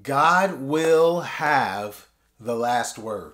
God will have the last word.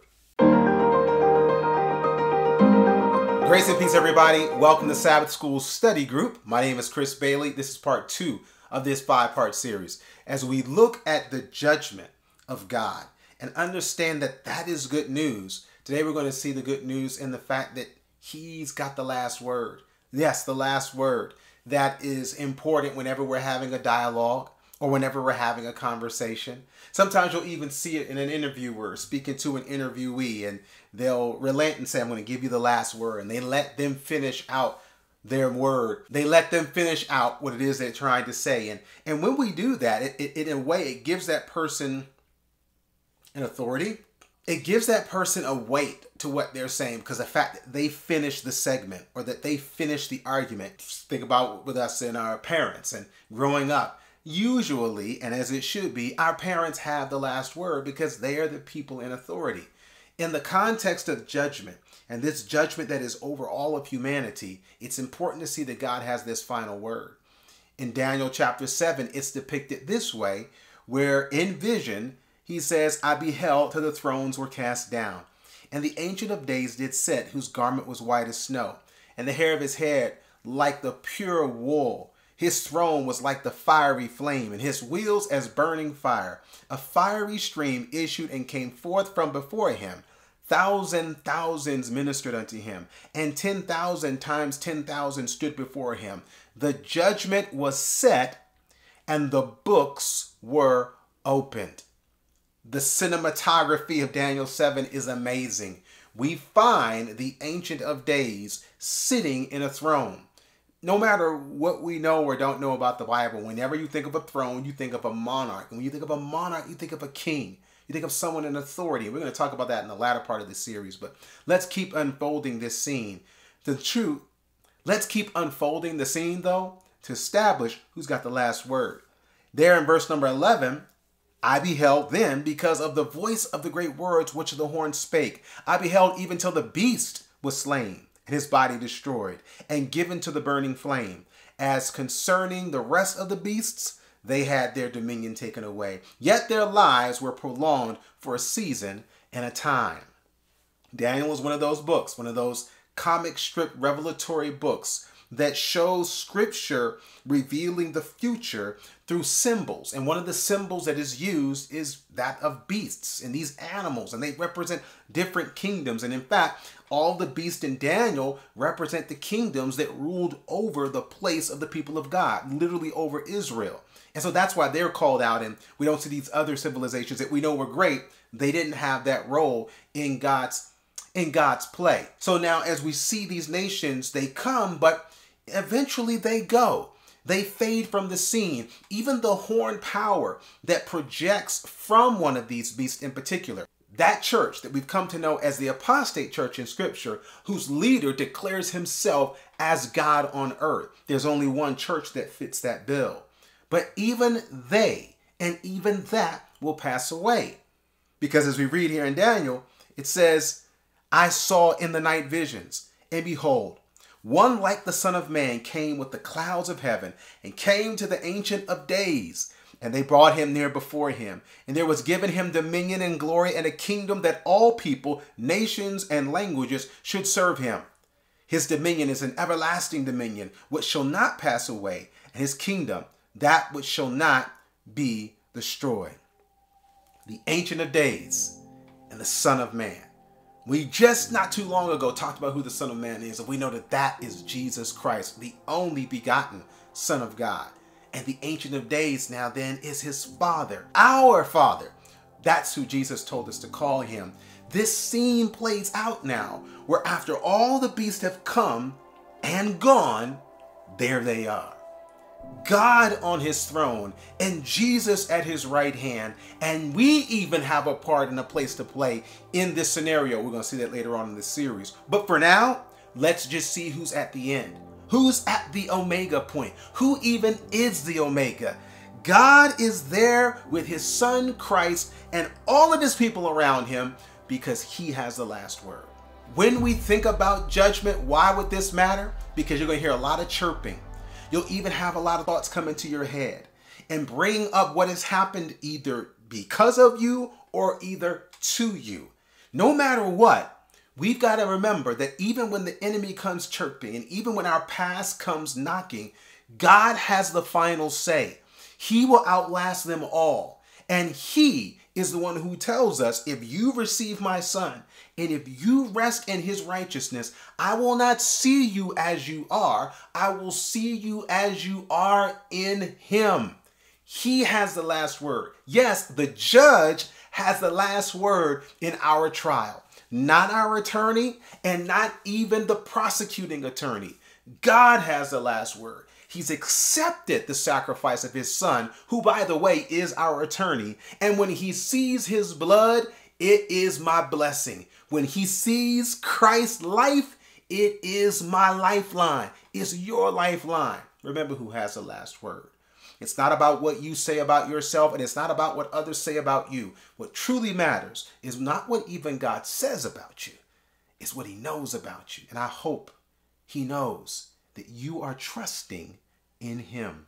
Grace and peace, everybody. Welcome to Sabbath School Study Group. My name is Chris Bailey. This is part 2 of this 5-part series as we look at the judgment of God and understand that that is good news. Today we're going to see the good news in the fact that He's got the last word. Yes, the last word. That is important whenever we're having a dialogue or whenever we're having a conversation. Sometimes you'll even see it in an interviewer speaking to an interviewee, and they'll relent and say, I'm going to give you the last word. And they let them finish out their word. They let them finish out what it is they're trying to say. And when we do that, it in a way, it gives that person an authority. It gives that person a weight to what they're saying because the fact that they finished the segment or that they finished the argument. Think about with us and our parents and growing up. Usually, and as it should be, our parents have the last word because they are the people in authority. In the context of judgment, and this judgment that is over all of humanity, it's important to see that God has this final word. In Daniel chapter 7, it's depicted this way, where in vision, he says, I beheld till the thrones were cast down. And the Ancient of Days did sit, whose garment was white as snow, and the hair of his head like the pure wool. His throne was like the fiery flame, and his wheels as burning fire. A fiery stream issued and came forth from before him. Thousands ministered unto him, and 10,000 times 10,000 stood before him. The judgment was set, and the books were opened. The cinematography of Daniel 7 is amazing. We find the Ancient of Days sitting in a throne. No matter what we know or don't know about the Bible, whenever you think of a throne, you think of a monarch. And when you think of a monarch, you think of a king. You think of someone in authority. We're going to talk about that in the latter part of the series, but let's keep unfolding this scene. Let's keep unfolding the scene, though, to establish who's got the last word. There in verse number 11, I beheld then because of the voice of the great words which the horn spake. I beheld even till the beast was slain and his body destroyed and given to the burning flame. As concerning the rest of the beasts, they had their dominion taken away. Yet their lives were prolonged for a season and a time. Daniel was one of those books, one of those comic strip revelatory books that shows scripture revealing the future through symbols. And one of the symbols that is used is that of beasts and these animals, and they represent different kingdoms. And in fact, all the beasts in Daniel represent the kingdoms that ruled over the place of the people of God, literally over Israel. And so that's why they're called out, and we don't see these other civilizations that we know were great. They didn't have that role in God's play. So now as we see these nations, they come, but eventually they go. They fade from the scene. Even the horn power that projects from one of these beasts in particular, that church that we've come to know as the apostate church in scripture, whose leader declares himself as God on earth. There's only one church that fits that bill. But even they, and even that will pass away. Because as we read here in Daniel, it says, I saw in the night visions, and behold, one like the Son of Man came with the clouds of heaven and came to the Ancient of Days. And they brought him near before him. And there was given him dominion and glory and a kingdom that all people, nations, and languages should serve him. His dominion is an everlasting dominion which shall not pass away, and his kingdom that which shall not be destroyed. The Ancient of Days and the Son of Man. We just not too long ago talked about who the Son of Man is, and we know that that is Jesus Christ, the only begotten Son of God. And the Ancient of Days now then is his Father, our Father. That's who Jesus told us to call him. This scene plays out now, where after all the beasts have come and gone, there they are. God on his throne and Jesus at his right hand. And we even have a part and a place to play in this scenario. We're going to see that later on in this series. But for now, let's just see who's at the end. Who's at the Omega point? Who even is the Omega? God is there with his Son Christ and all of his people around him because he has the last word. When we think about judgment, why would this matter? Because you're going to hear a lot of chirping. You'll even have a lot of thoughts come into your head and bring up what has happened either because of you or either to you. No matter what, we've got to remember that even when the enemy comes chirping and even when our past comes knocking, God has the final say. He will outlast them all. And he is the one who tells us, if you receive my son and if you rest in his righteousness, I will not see you as you are. I will see you as you are in him. He has the last word. Yes, the judge has the last word in our trial. Not our attorney and not even the prosecuting attorney. God has the last word. He's accepted the sacrifice of his son, who, by the way, is our attorney. And when he sees his blood, it is my blessing. When he sees Christ's life, it is my lifeline. It's your lifeline. Remember who has the last word. It's not about what you say about yourself, and it's not about what others say about you. What truly matters is not what even God says about you. It's what he knows about you. And I hope he knows that you are trusting in him.